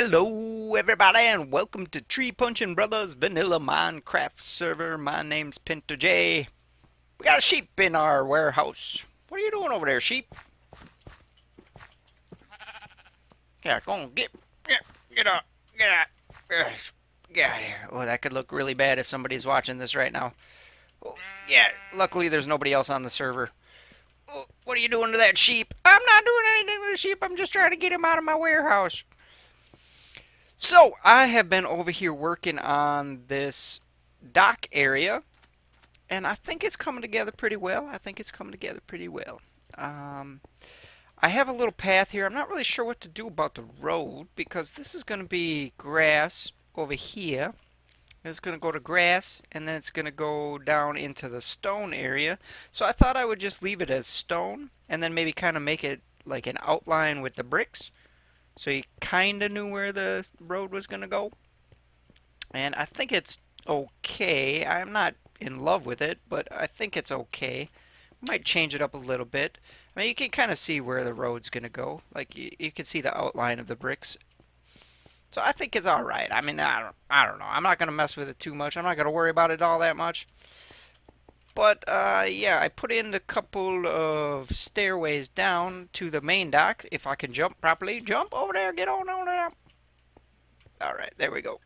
Hello everybody and welcome to Tree Punching Brothers Vanilla Minecraft server. My name's Pinto J. We got a sheep in our warehouse. What are you doing over there, sheep? Yeah, go on, get up, get out, get out of here. Oh, that could look really bad if somebody's watching this right now. Oh, yeah, luckily there's nobody else on the server. Oh, what are you doing to that sheep? I'm not doing anything to the sheep. I'm just trying to get him out of my warehouse. So, I have been over here working on this dock area, and I think it's coming together pretty well. Um, I have a little path here. I'm not really sure what to do about the road because this is going to be grass over here. It's going to go to grass, and then it's going to go down into the stone area. So I thought I would just leave it as stone, and then maybe kind of make it like an outline with the bricks. So you kind of knew where the road was going to go. And I think it's okay. I'm not in love with it, but I think it's okay. Might change it up a little bit. I mean, you can kind of see where the road's going to go. Like, you can see the outline of the bricks. So I think it's all right. I mean, I don't know. I'm not going to mess with it too much. I'm not going to worry about it all that much. But, yeah, I put in a couple of stairways down to the main dock. If I can jump properly. Jump over there. Get on there. All right, there we go.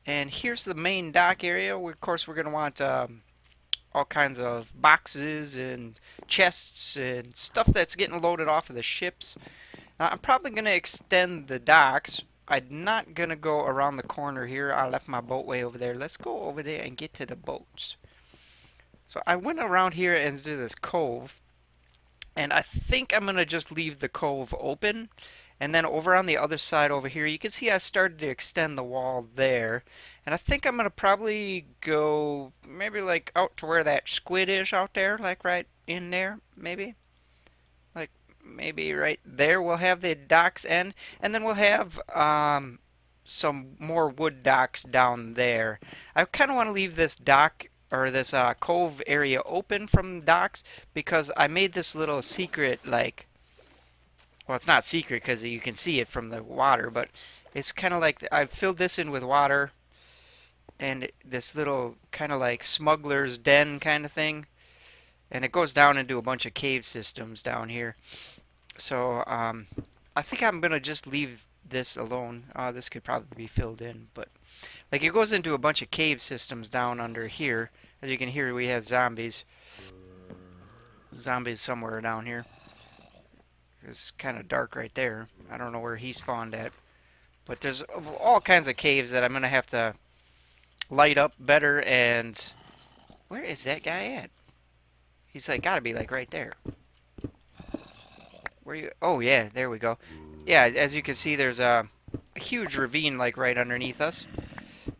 And here's the main dock area. Of course, we're going to want all kinds of boxes and chests and stuff that's getting loaded off of the ships. Now, I'm probably going to extend the docks. I'm not going to go around the corner here. I left my boat way over there. Let's go over there and get to the boats. So I went around here into this cove, and I think I'm going to just leave the cove open. And then over on the other side over here, you can see I started to extend the wall there. And I think I'm going to probably go maybe like out to where that squid is out there, like right in there, maybe. Like maybe right there we'll have the docks end. And then we'll have some more wood docks down there. I kind of want to leave this dock or this cove area open from docks because I made this little secret like well, it's not secret because you can see it from the water, but it's kind of like I filled this in with water and this little kind of like smuggler's den kind of thing, and it goes down into a bunch of cave systems down here. So I think I'm gonna just leave this alone. This could probably be filled in, but like it goes into a bunch of cave systems down under here. As you can hear, we have zombies. Zombies somewhere down here. It's kind of dark right there. I don't know where he spawned at. But there's all kinds of caves that I'm going to have to light up better. And where is that guy at? He's like got to be like right there. Where you? Oh yeah, there we go. Yeah, as you can see, there's a huge ravine like right underneath us.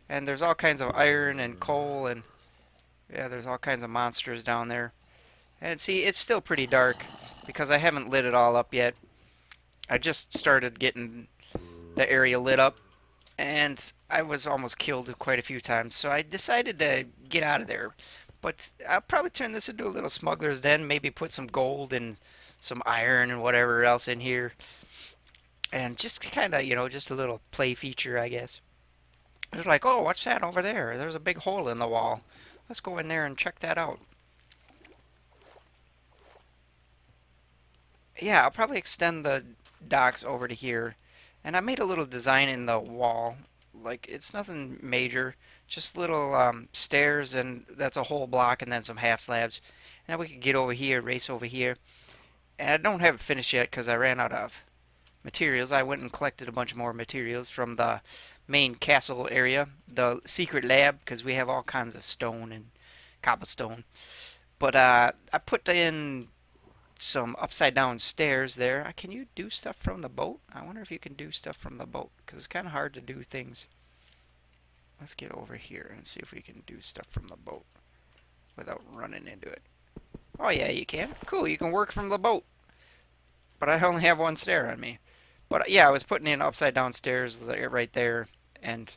And there's all kinds of iron and coal and yeah, there's all kinds of monsters down there. And see, it's still pretty dark because I haven't lit it all up yet. I just started getting the area lit up, and I was almost killed quite a few times, so I decided to get out of there. But I'll probably turn this into a little smuggler's den, maybe put some gold and some iron and whatever else in here, and just kind of, just a little play feature, I guess. It's like, oh, what's that over there? There's a big hole in the wall. Let's go in there and check that out. Yeah, I'll probably extend the docks over to here. And I made a little design in the wall. Like, it's nothing major. Just little stairs, and that's a whole block, and then some half slabs. And then we can get over here, race over here. And I don't have it finished yet because I ran out of materials. I went and collected a bunch more materials from the main castle area, the secret lab, because we have all kinds of stone and cobblestone. But I put in some upside down stairs there. Can you do stuff from the boat? I wonder if you can do stuff from the boat because it's kind of hard to do things. Let's get over here and see if we can do stuff from the boat without running into it. Oh yeah, you can. Cool, you can work from the boat. But I only have one stair on me. But yeah, I was putting in upside down stairs right there. And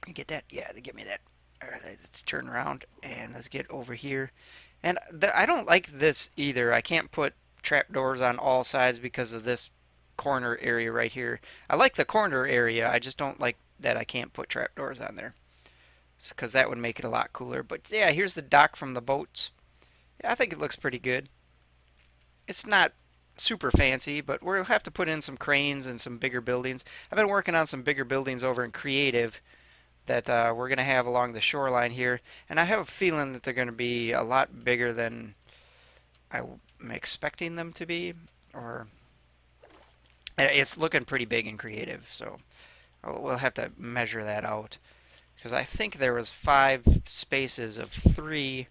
you get that? Yeah, they give me that. Alright, let's turn around and let's get over here. And I don't like this either. I can't put trapdoors on all sides because of this corner area right here. I like the corner area. I just don't like that I can't put trapdoors on there. Because that would make it a lot cooler. But yeah, here's the dock from the boats. Yeah, I think it looks pretty good. It's not super fancy, but we'll have to put in some cranes and some bigger buildings. I've been working on some bigger buildings over in Creative that we're going to have along the shoreline here, and I have a feeling that they're going to be a lot bigger than I'm expecting them to be, or it's looking pretty big and creative, so we'll have to measure that out. Because I think there was 5 spaces of 3,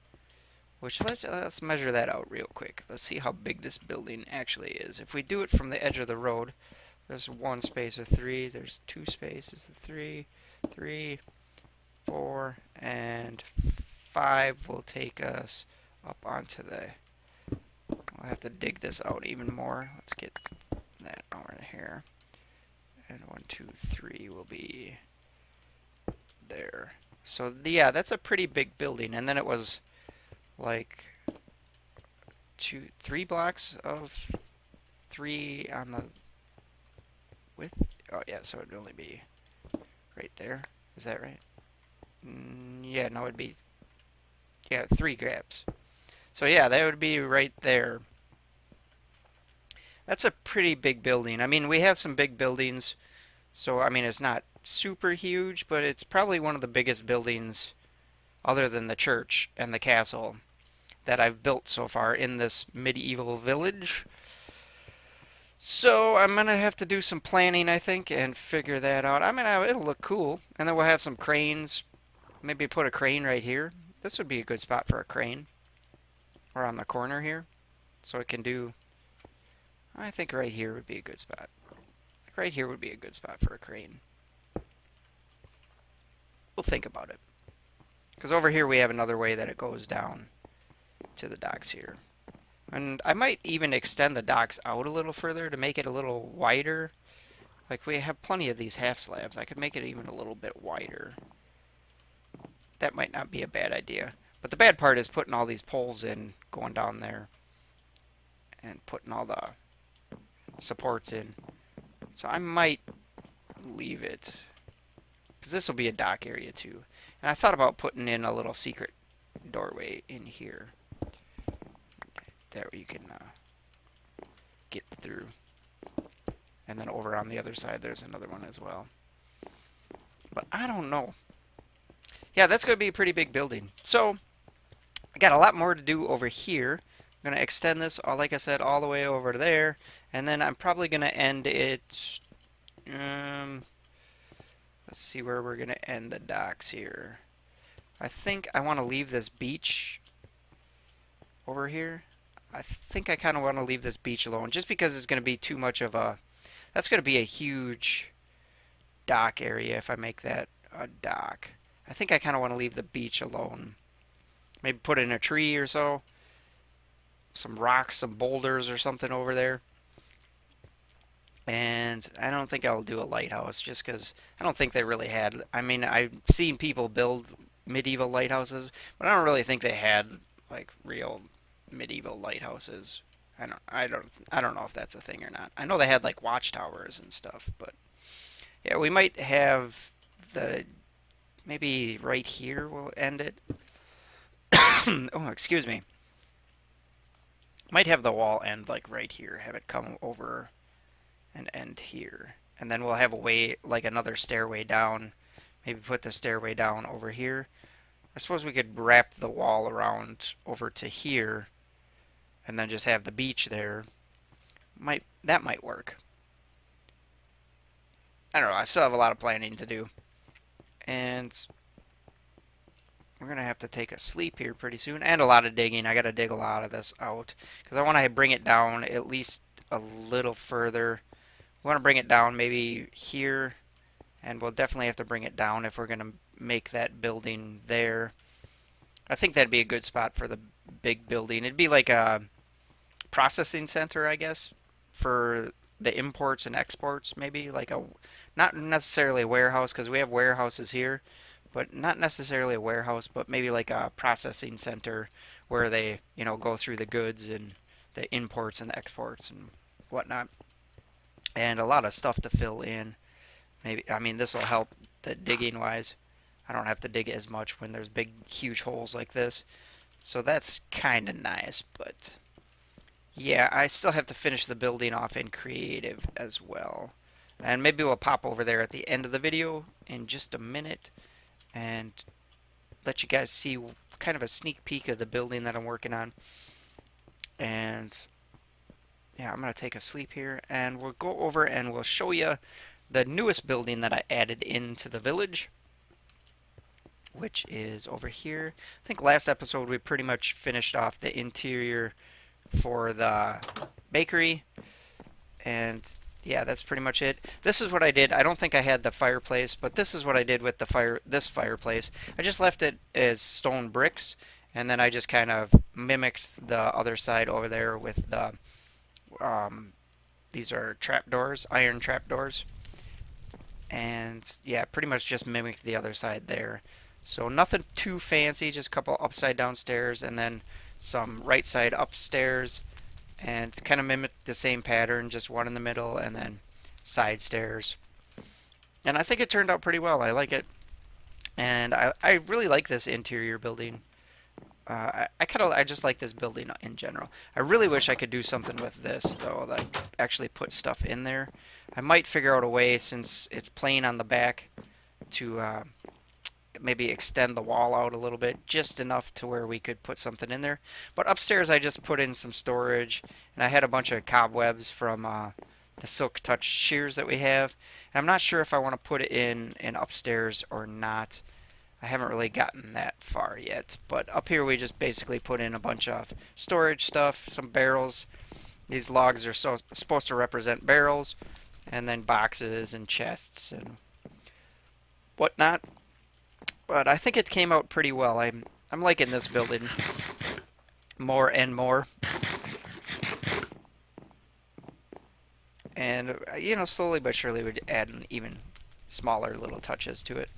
which let's measure that out real quick. Let's see how big this building actually is. If we do it from the edge of the road, there's 1 space of 3, there's 2 spaces of 3, 3, 4, and 5 will take us up onto the... I'll have to dig this out even more. Let's get that over here. And 1, 2, 3 will be there. So yeah, that's a pretty big building. And then it was like 3 blocks of 3 on the width. Oh yeah, so it'd only be right there. Is that right? Yeah, no, it'd be 3 grabs. So yeah, that would be right there. That's a pretty big building. I mean, we have some big buildings, so I mean, it's not super huge, but it's probably one of the biggest buildings other than the church and the castle that I've built so far in this medieval village. So I'm gonna have to do some planning, I think, and figure that out. I mean, it'll look cool, and then we'll have some cranes. Maybe put a crane right here. This would be a good spot for a crane, or on the corner here, so it can do. I think right here would be a good spot. Right here would be a good spot for a crane. We'll think about it. Because over here we have another way that it goes down to the docks here. And I might even extend the docks out a little further to make it a little wider. Like, we have plenty of these half slabs. I could make it even a little bit wider. That might not be a bad idea. But the bad part is putting all these poles in, going down there, and putting all the supports in. So I might leave it, because this will be a dock area too. And I thought about putting in a little secret doorway in here. There you can get through. And then over on the other side there's another one as well. But I don't know. Yeah, that's going to be a pretty big building. So I got a lot more to do over here. I'm going to extend this, like I said, all the way over to there. And then I'm probably going to end it... let's see where we're going to end the docks here. I think I want to leave this beach over here. I think I kind of want to leave this beach alone, just because it's going to be too much of a... That's going to be a huge dock area if I make that a dock. I think I kind of want to leave the beach alone. Maybe put in a tree or so. Some rocks, some boulders or something over there. And I don't think I'll do a lighthouse, just because I don't think they really had... I mean, I've seen people build medieval lighthouses, but I don't really think they had, like, real medieval lighthouses. I don't know if that's a thing or not. I know they had, like, watchtowers and stuff, but yeah, we might have the... Maybe right here we'll end it. Oh, excuse me. Might have the wall end, like, right here. Have it come over and end here. And then we'll have a way, like, another stairway down. Maybe put the stairway down over here. I suppose we could wrap the wall around over to here and then just have the beach there. That might work. I don't know. I still have a lot of planning to do. And we're going to have to take a sleep here pretty soon. And a lot of digging. I got to dig a lot of this out. Because I want to bring it down at least a little further. We want to bring it down maybe here. And we'll definitely have to bring it down if we're going to make that building there. I think that'd be a good spot for the big building. It'd be like a processing center, I guess, for the imports and exports, maybe. Like a, not necessarily a warehouse, because we have warehouses here, but not necessarily a warehouse, but maybe like a processing center where they, go through the goods and the imports and the exports and whatnot. and a lot of stuff to fill in. Maybe, I mean, this will help the digging wise. I don't have to dig as much when there's big, huge holes like this. So that's kind of nice, but yeah, I still have to finish the building off in creative as well. And maybe we'll pop over there at the end of the video in just a minute and let you guys see kind of a sneak peek of the building that I'm working on. And yeah, I'm going to take a sleep here and we'll go over and we'll show you the newest building that I added into the village, which is over here. I think last episode we pretty much finished off the interior for the bakery, and yeah, that's pretty much it. This is what I did. I don't think I had the fireplace, but this is what I did with this fireplace. I just left it as stone bricks, and then I just kind of mimicked the other side over there with the these are trapdoors, iron trapdoors, and yeah, pretty much just mimicked the other side there. So nothing too fancy, just a couple upside down stairs and then some right side upstairs, and kind of mimic the same pattern, just one in the middle and then side stairs. And I think it turned out pretty well. I like it. And I really like this interior building. I just like this building in general. I really wish I could do something with this though, like actually put stuff in there. I might figure out a way, since it's plain on the back, to maybe extend the wall out a little bit, just enough to where we could put something in there. But upstairs I just put in some storage, and I had a bunch of cobwebs from the Silk Touch shears that we have. And I'm not sure if I want to put it in upstairs or not. I haven't really gotten that far yet. But up here we just basically put in a bunch of storage stuff, some barrels. These logs are supposed to represent barrels, and then boxes and chests and whatnot. But I think it came out pretty well. I'm liking this building more and more. And you know, slowly but surely we'd add even smaller little touches to it.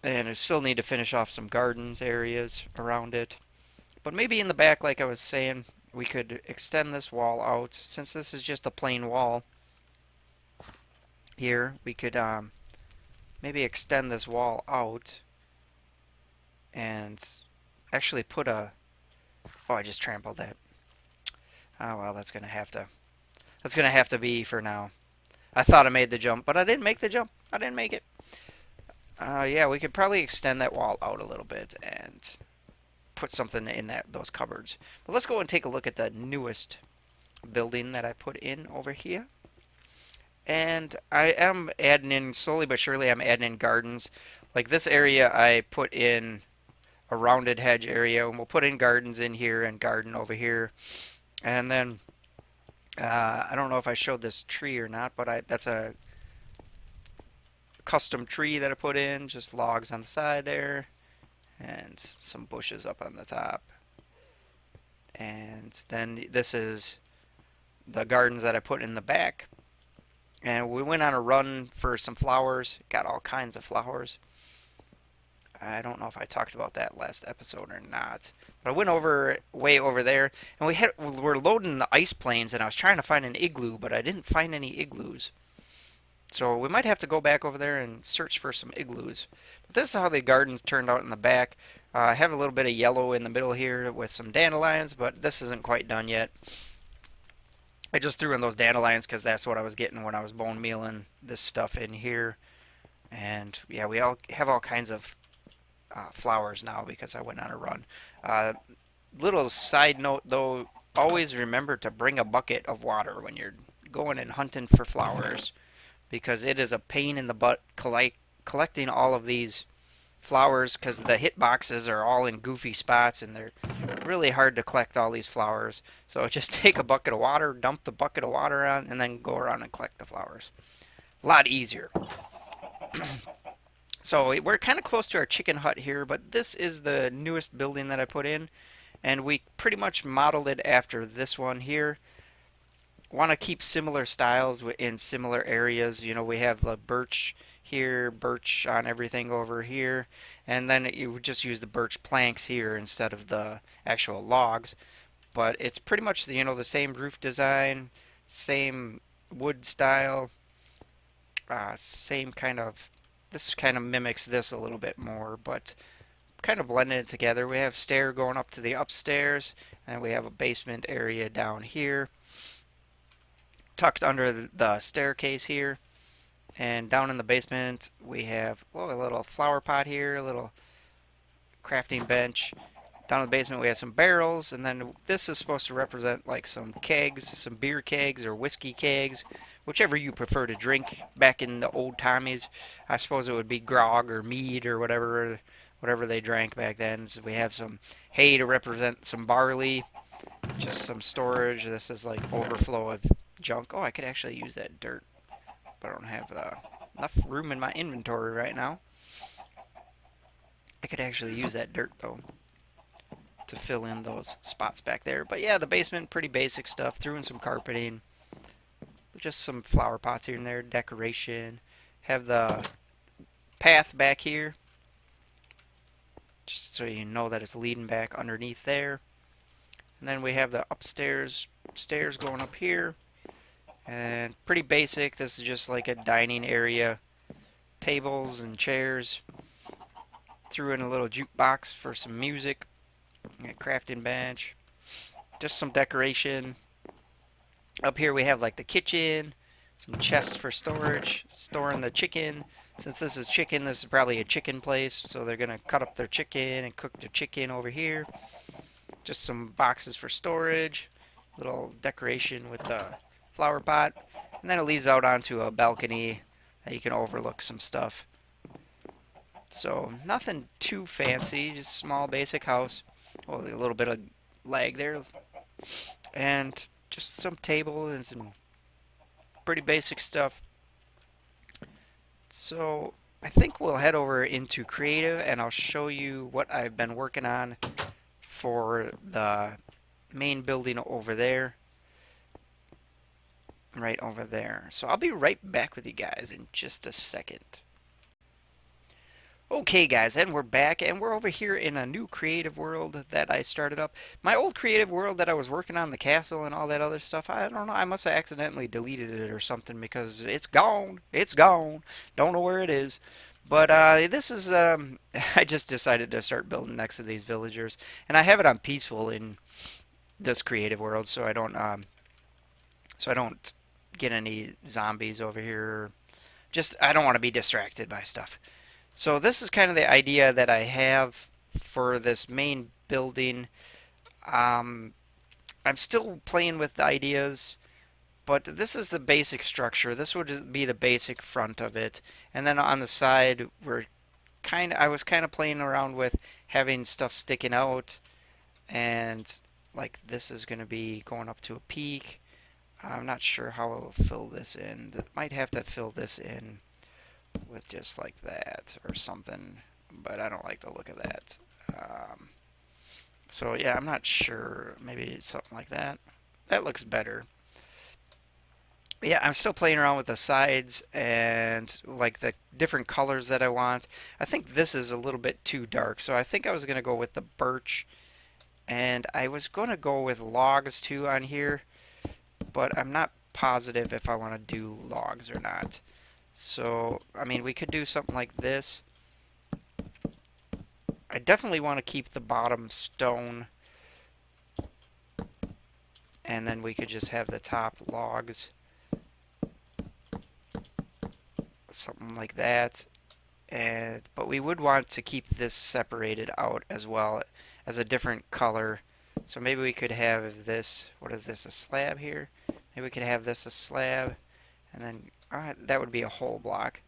And I still need to finish off some gardens areas around it. But maybe in the back, like I was saying, we could extend this wall out. Since this is just a plain wall here, we could maybe extend this wall out and actually put a... Oh, I just trampled that. Oh well, that's gonna have to be for now. I thought I made the jump, but I didn't make the jump. I didn't make it. Yeah, we could probably extend that wall out a little bit and put something in those cupboards. But let's go and take a look at the newest building that I put in over here. And I am adding in, slowly but surely, I'm adding in gardens. Like this area I put in a rounded hedge area, and we'll put in gardens in here and garden over here. And then, I don't know if I showed this tree or not, but that's a custom tree that I put in, just logs on the side there, and some bushes up on the top. And then this is the gardens that I put in the back. And we went on a run for some flowers, got all kinds of flowers. I don't know if I talked about that last episode or not. But I went way over there, and we're loading the ice planes, and I was trying to find an igloo, but I didn't find any igloos. So we might have to go back over there and search for some igloos. But this is how the gardens turned out in the back. I have a little bit of yellow in the middle here with some dandelions, but this isn't quite done yet. I just threw in those dandelions because that's what I was getting when I was bone mealing this stuff in here. And yeah, we all have all kinds of flowers now because I went on a run. Little side note though, always remember to bring a bucket of water when you're going and hunting for flowers, because it is a pain in the butt collecting all of these flowers, because the hit boxes are all in goofy spots and they're really hard to collect all these flowers. So just take a bucket of water, dump the bucket of water on, and then go around and collect the flowers. A lot easier. So we're kind of close to our chicken hut here, but this is the newest building that I put in, and we pretty much modeled it after this one here. Want to keep similar styles in similar areas. You know, we have the birch here, birch on everything over here, and then you would just use the birch planks here instead of the actual logs. But it's pretty much the same roof design, same wood style, same kind of, this kind of mimics this a little bit more, but kind of blending it together. We have stair going up to the upstairs, and we have a basement area down here, tucked under the staircase here. And down in the basement, we have a little flower pot here, a little crafting bench. Down in the basement, we have some barrels, and then this is supposed to represent like some kegs, some beer kegs or whiskey kegs, whichever you prefer to drink. Back in the old Tommies, I suppose it would be grog or mead or whatever they drank back then. So we have some hay to represent some barley, just some storage. This is like overflow of junk. Oh, I could actually use that dirt, but I don't have enough room in my inventory right now. I could actually use that dirt though to fill in those spots back there. But yeah, the basement, pretty basic stuff. Threw in some carpeting, just some flower pots here and there, decoration. Have the path back here, just so you know that it's leading back underneath there. And then we have the upstairs stairs going up here. And pretty basic. This is just like a dining area. Tables and chairs. Threw in a little jukebox for some music. A crafting bench. Just some decoration. Up here we have like the kitchen. Some chests for storage. Storing the chicken. Since this is chicken, this is probably a chicken place. So they're going to cut up their chicken and cook their chicken over here. Just some boxes for storage. Little decoration with the flower pot. And then it leads out onto a balcony that you can overlook some stuff. So nothing too fancy, just small basic house. Well, a little bit of lag there. And just some table and some pretty basic stuff. So I think we'll head over into creative and I'll show you what I've been working on for the main building over there. Right over there. So I'll be right back with you guys in just a second. Okay guys, and we're back, and we're over here in a new creative world that I started up. My old creative world that I was working on, the castle and all that other stuff, I don't know, I must have accidentally deleted it or something because it's gone. It's gone. Don't know where it is. But this is, I just decided to start building next to these villagers. And I have it on peaceful in this creative world so I don't get any zombies over here. Just, I don't want to be distracted by stuff. So this is kind of the idea that I have for this main building. I'm still playing with the ideas, but this is the basic structure. This would be the basic front of it. And then on the side, I was kind of playing around with having stuff sticking out. And like this is going to be going up to a peak. I'm not sure how I'll fill this in. Might have to fill this in with just like that or something, but I don't like the look of that. So yeah, I'm not sure. Maybe something like that. That looks better. Yeah, I'm still playing around with the sides and like the different colors that I want. I think this is a little bit too dark, so I think I was going to go with the birch, and I was going to go with logs too on here, but I'm not positive if I want to do logs or not. So, I mean, we could do something like this. I definitely want to keep the bottom stone, and then we could just have the top logs. Something like that. But we would want to keep this separated out as well as a different color. So maybe we could have this, what is this, a slab here? Maybe we could have this a slab, and then that would be a whole block,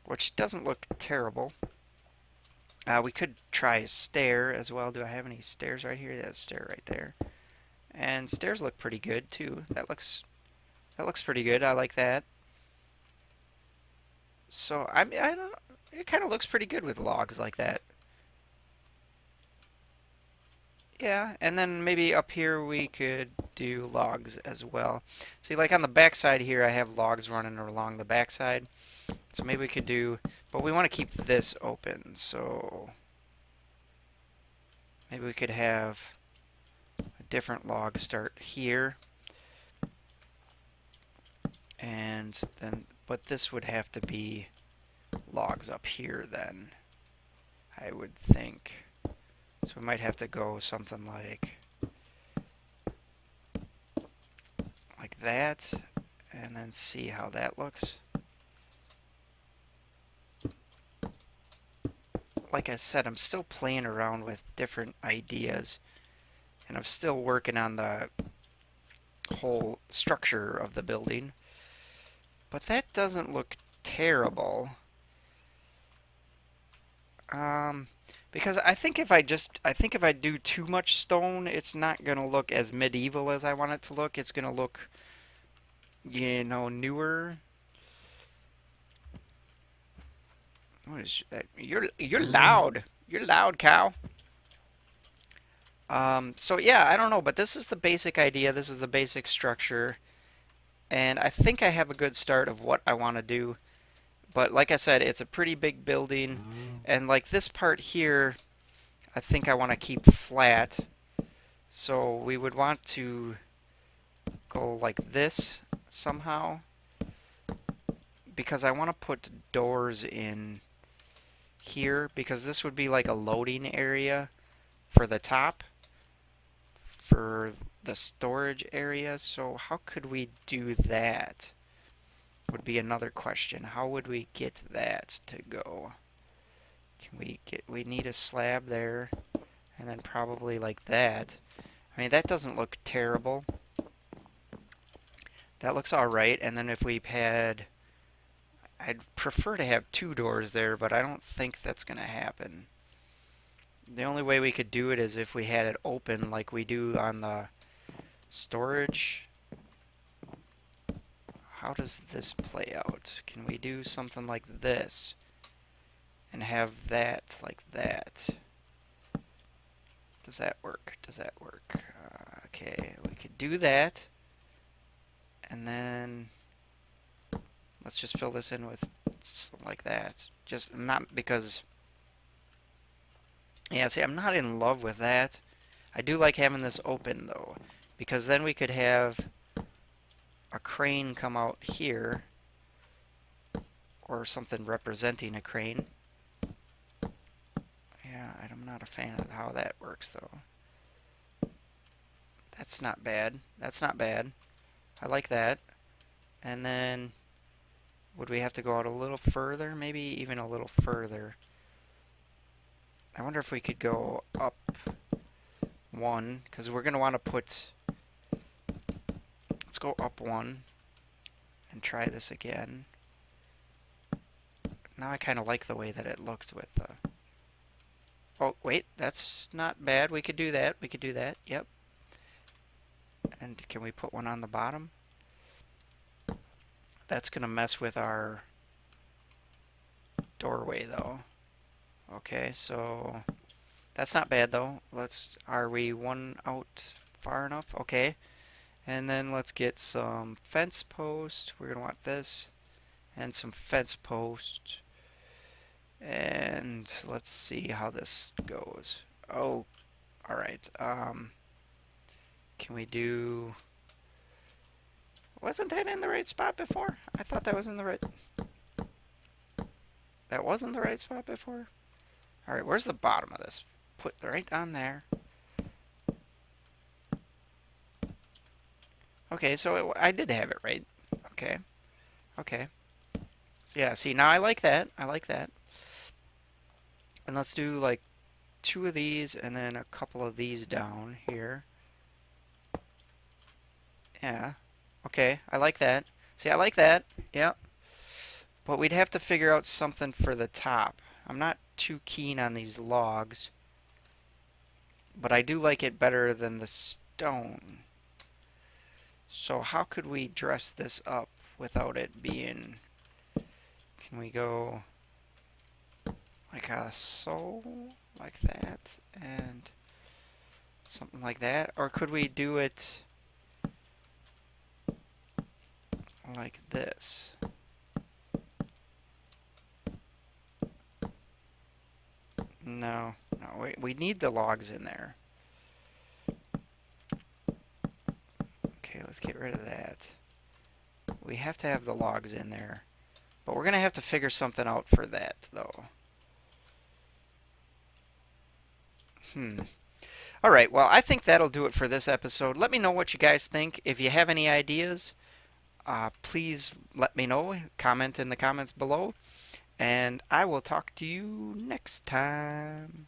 which doesn't look terrible. We could try a stair as well. Do I have any stairs right here? That's a stair right there. And stairs look pretty good too. That looks pretty good. I like that. So I don't. It kind of looks pretty good with logs like that. Yeah, and then maybe up here we could do logs as well. See, like on the back side here, I have logs running along the back side. So maybe we could do, but we want to keep this open. So maybe we could have a different log start here. stones, then, but this would have to be logs up here then, I would think. So we might have to go something like that, and then see how that looks. Like I said, I'm still playing around with different ideas, and I'm still working on the whole structure of the building. But that doesn't look terrible. Because I think if I do too much stone, it's not gonna look as medieval as I want it to look. It's gonna look, newer. What is that? You're loud. You're loud, cow. So yeah, I don't know, but this is the basic idea. This is the basic structure, and I think I have a good start of what I want to do. But like I said, it's a pretty big building, and like this part here, I think I want to keep flat. So we would want to go like this somehow, because I want to put doors in here, because this would be like a loading area for the top, for the storage area. So how could we do that? Would be another question. How would we get that to go? We need a slab there, and then probably like that. I mean, that doesn't look terrible. That looks alright, and then if we had, I'd prefer to have 2 doors there, but I don't think that's going to happen. The only way we could do it is if we had it open like we do on the storage. How does this play out? Can we do something like this and have that like that? Does that work? Does that work? Okay, we could do that. And then let's just fill this in with like that. Just not because, yeah, see, I'm not in love with that. I do like having this open though, because then we could have a crane come out here, or something representing a crane. Yeah, I'm not a fan of how that works though. That's not bad. That's not bad. I like that. And then would we have to go out a little further? Maybe even a little further. I wonder if we could go up 1, because we're going to want to put, let's go up 1 and try this again. Now I kind of like the way that it looked with the, oh wait, that's not bad. We could do that. We could do that. Yep. And can we put one on the bottom? That's going to mess with our doorway though. Okay, so that's not bad though. Are we one out far enough? Okay. And then let's get some fence post. We're going to want this and some fence post. And let's see how this goes. Oh, alright. Can we do... Wasn't that in the right spot before? I thought that was in the right... That wasn't the right spot before? Alright, where's the bottom of this? Put right on there. Okay, so I did have it right. Okay. Okay. So yeah, see, now I like that. I like that. And let's do like 2 of these and then a couple of these down here. Yeah. Okay, I like that. See, I like that. Yep. But we'd have to figure out something for the top. I'm not too keen on these logs, but I do like it better than the stone. So how could we dress this up without it being... Can we go like so, like that, and something like that? Or could we do it like this? No, no, we need the logs in there. Okay, let's get rid of that. We have to have the logs in there. But we're going to have to figure something out for that, though. Alright, well, I think that'll do it for this episode. Let me know what you guys think. If you have any ideas, please let me know. Comment in the comments below. And I will talk to you next time.